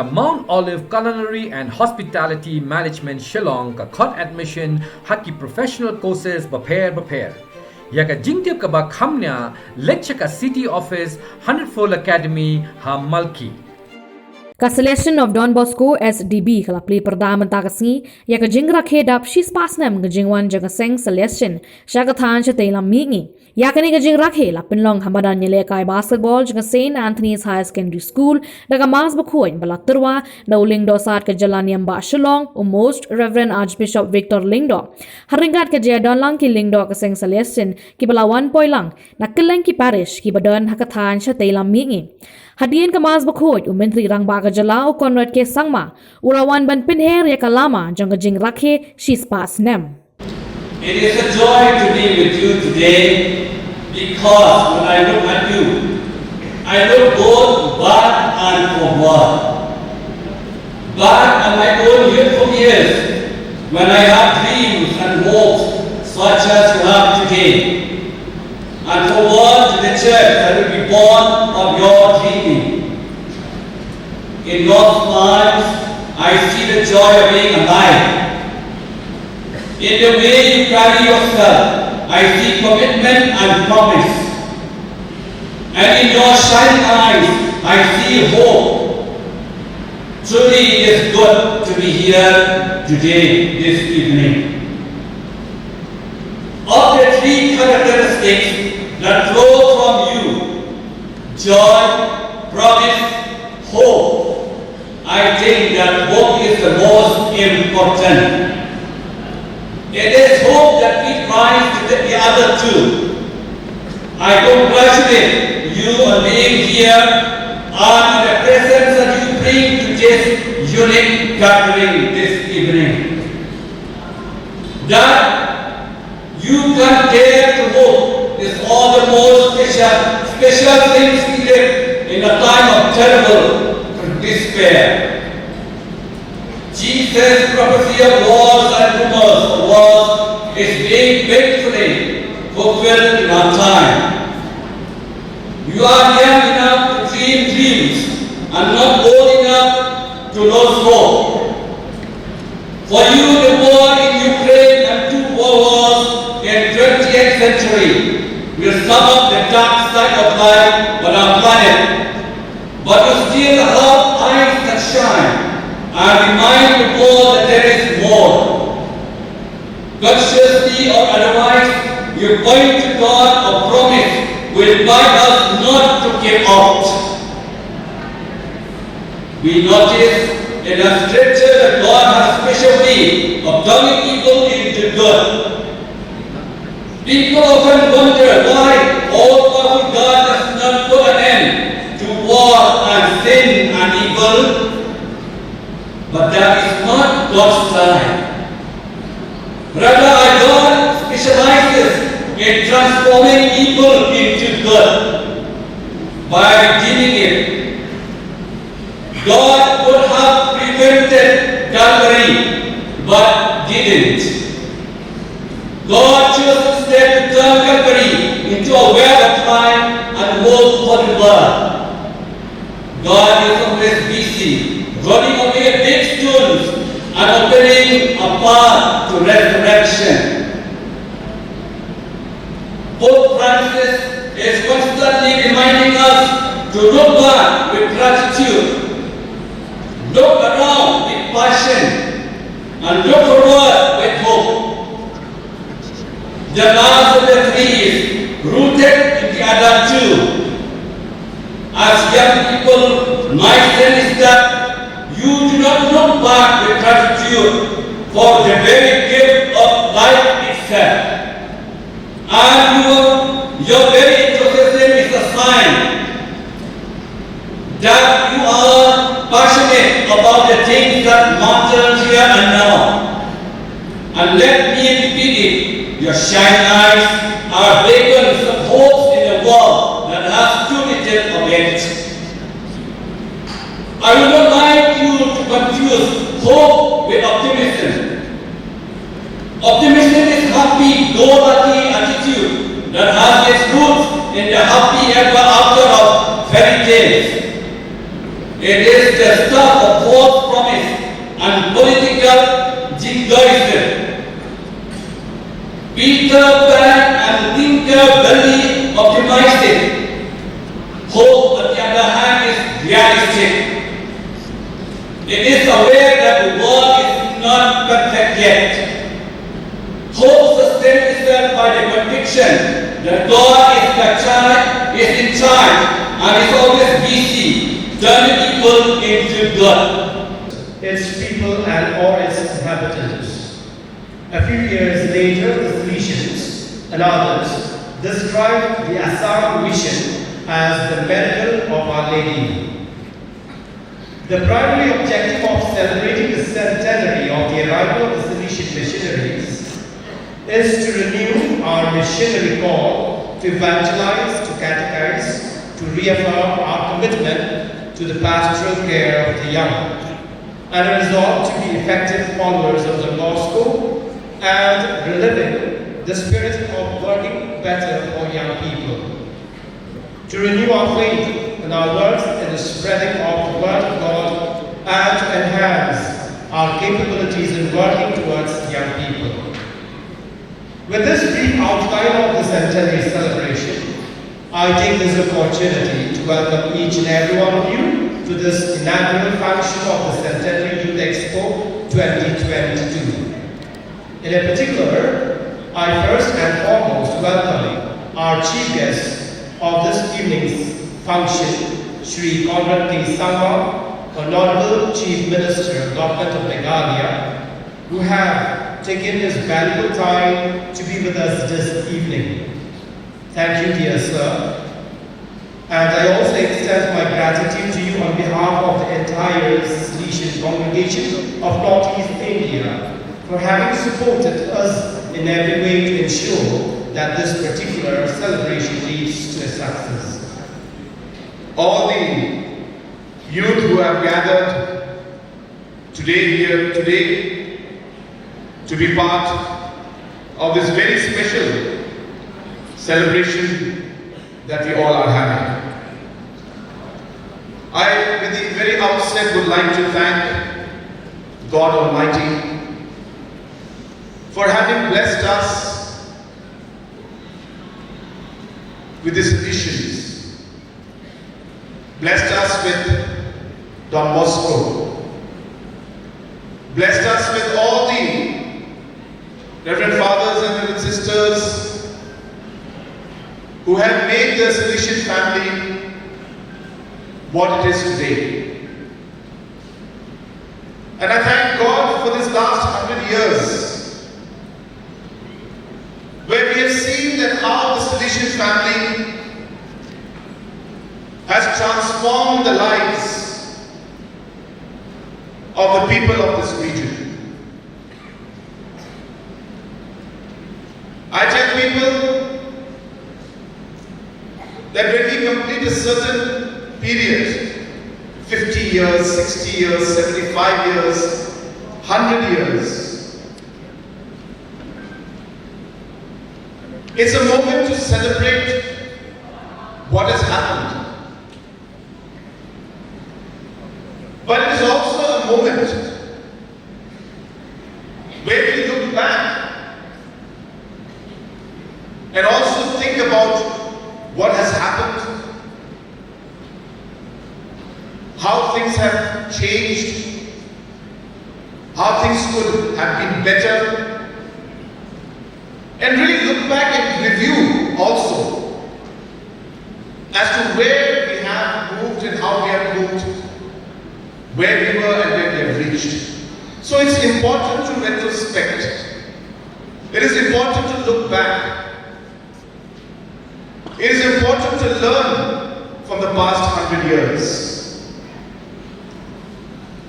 ka Mount Olive Culinary and Hospitality Management Shillong ka khot admission haki professional courses bapair ya ka Jingtiap ka ba khamnya lecture ka City Office 100 Academy ha Malki Ka Salesian of Don Bosco SDB kala play perdamanta kasi ya ka jingra khedap shis pasnam ga jingwan jaga seng Salesian shaga than cha teilam mingi ya ka ni ga jingra khela pinlong hamadan nyele kai basketball jaga St Anthony's High Secondary School daga mas bakhoin balakturwa da uling do sat ka jalaniam ba Shillong o Most Reverend Archbishop Victor Lingdo haringat ka je don lang ki Lingdo ka seng Salesian ki balawan poilang nakeleng ki parish ki badon hakathan cha teilam mingi Dien ka mas bakhoy menteri rang baga jylla o Conrad ke sangma urawan ban pinher ya kalama jang jing rakhe shispa Snem. It is a joy to be with you today because when I look at you, I look both back and forward. Back on my own youthful years when I had dreams and hopes such as you have today. And forward to the church that will be born of your dreaming. In your lives, I see the joy of being alive. In the way you carry yourself, I see commitment and promise. And in your shining eyes, I see hope. Truly it is good to be here today, this evening. Of the three characteristics that flow from you, joy, promise, hope. I think that hope is the most important. It is hope that we rise to the other two. I congratulate you on being here and in the presence that you bring to this unique gathering this evening. That you can dare to hope is all the more special things needed in a time of terrible despair. Jesus' prophecy of wars and rumors of wars is being faithfully fulfilled in our time. You are young enough to dream dreams and not old enough to lose hope. For you, the war in Ukraine and two wars in 20th century will sum up the dark side of life on our planet, but you still have eyes that shine and remind the world that there is more. Consciously or otherwise, you point to God or promise will invite us not to give out. We notice in the scripture that God has a special way of turning evil into good. People often wonder why all-powerful God does not put an end to war and sin and evil. But that is not God's time. Rather, our God specializes in transforming evil into good by redeeming it. God could have prevented Calvary, but didn't. God chose instead to turn Calvary into a well of time and hope for the world. God is always busy, rolling away big stones and opening a path to resurrection. Pope Francis is constantly reminding us to look back with gratitude, look around with passion, and look forward with hope. The last of the three is rooted in the other two. As young people, my sense is that you do not look back with gratitude for the very gift of life itself. And your very enthusiasm is a sign that you are passionate about the things that matter here and now. And let me repeat it. Your shining eyes are beacons of hope in a world that has too little of it. I would not like you to confuse hope with optimism. Optimism is happy-go-lucky attitude that has its roots in the happy ever after of fairy tales. It is the stuff of very optimistic. Hope, on the other hand, is realistic. It is aware that the world is not perfect yet. Hope sustains itself by the conviction that God is in charge and is always busy, turning evil into good. Its people and all its inhabitants. A few years later, the Salesians and others described the Assam mission as the miracle of Our Lady. The primary objective of celebrating the centenary of the arrival of the Salesian missionaries is to renew our missionary call to evangelize, to catechize, to reaffirm our commitment to the pastoral care of the young, and a resolve to be effective followers of the gospel and reliving the spirit of working better for young people. To renew our faith and our works in the spreading of the word of God and to enhance our capabilities in working towards young people. With this brief outline of the centenary celebration, I take this opportunity to welcome each and every one of you to this inaugural function of the Centenary Youth Expo 2022. In particular, I first and foremost welcome our chief guest of this evening's function, Shri Conrad K. Sangha, Honorable Chief Minister of Government of Meghalaya, who have taken his valuable time to be with us this evening. Thank you, dear sir. And I also extend my gratitude to you on behalf of the entire Salesian congregation of Northeast India for having supported us in every way to ensure that this particular celebration leads to a success. All the youth who have gathered today to be part of this very special celebration that we all are having. I, at the very outset, would like to thank God Almighty for having blessed us with these traditions, blessed us with Don Bosco, blessed us with all the Reverend Fathers and Reverend Sisters who have made the Salesian family what it is today. And I thank God for this last 100 years, where we have seen that how the Salesian family has transformed the lives of the people of this region. I tell people that when we complete a certain period, 50 years, 60 years, 75 years, 100 years, it's a moment to celebrate what has happened. But it is also a moment where we look back and also think about what has happened, how things have changed, how things could have been better, and really look back and review also as to where we have moved and how we have moved, where we were and where we have reached. So it's important to retrospect. It is important to look back. It is important to learn from the past 100 years.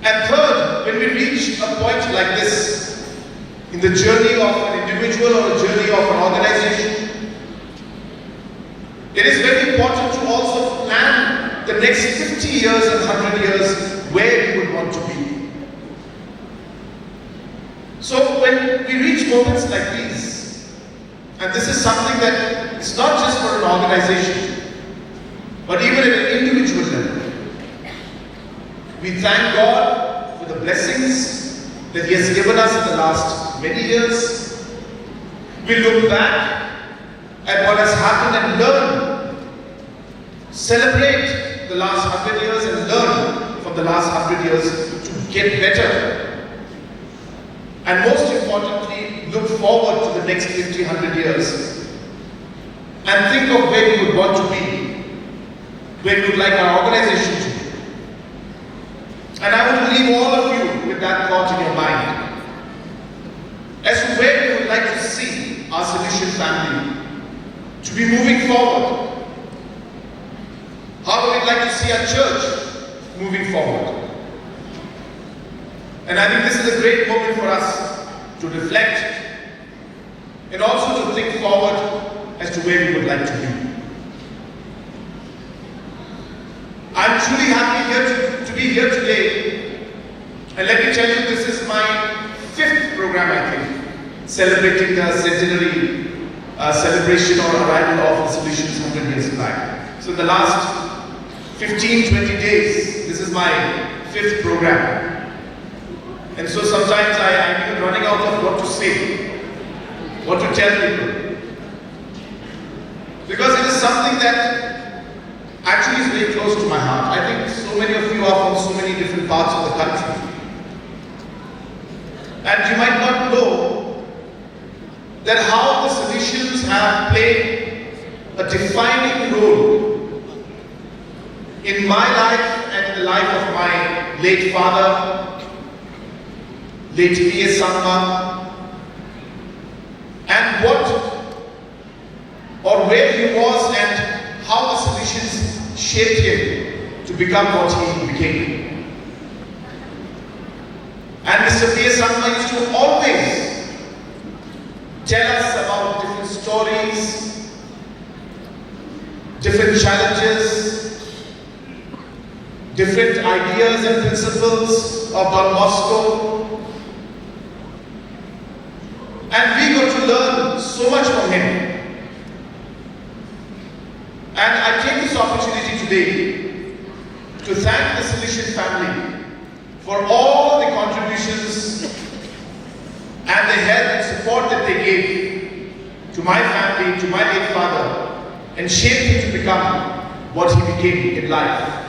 And third, when we reach a point like this in the journey of an individual or a journey of an organization, it is very important to also plan the next 50 years and 100 years where we would want to be. So when we reach moments like these, and this is something that it's not just for an organization, but even at an individual level. We thank God for the blessings that He has given us in the last many years. We look back at what has happened and learn. Celebrate the last 100 years and learn from the last 100 years to get better. And most importantly, look forward to the next 50, 100 years. And think of where you would want to be, where you would like our organization to be. And I want to leave all of you with that thought in your mind as to where we would like to see our Salesian family to be moving forward. How we would like to see our church moving forward. And I think this is a great moment for us to reflect and also to think forward as to where we would like to be. I'm truly happy to be here today, and let me tell you, this is my 5th program, I think, celebrating the centenary celebration or arrival of the Salesians 100 years back. So in the last 15, 20 days, this is my 5th program. And so sometimes I'm even running out of what to say, what to tell people. Because it is something that actually is very close to my heart. I think so many of you are from so many different parts of the country. And you might not know that how the Salesians have played a defining role in my life and in the life of my late father, late Ri Khasi, and what or where he was and how the Salesians shaped him to become what he became. And Mr. Ri Khasi used to always tell us about different stories, different challenges, different ideas and principles of Don Bosco. And we got to learn so much from him. And I take this opportunity today to thank the Salesian family for all the contributions and the help and support that they gave to my family, to my late father, and shaped him to become what he became in life.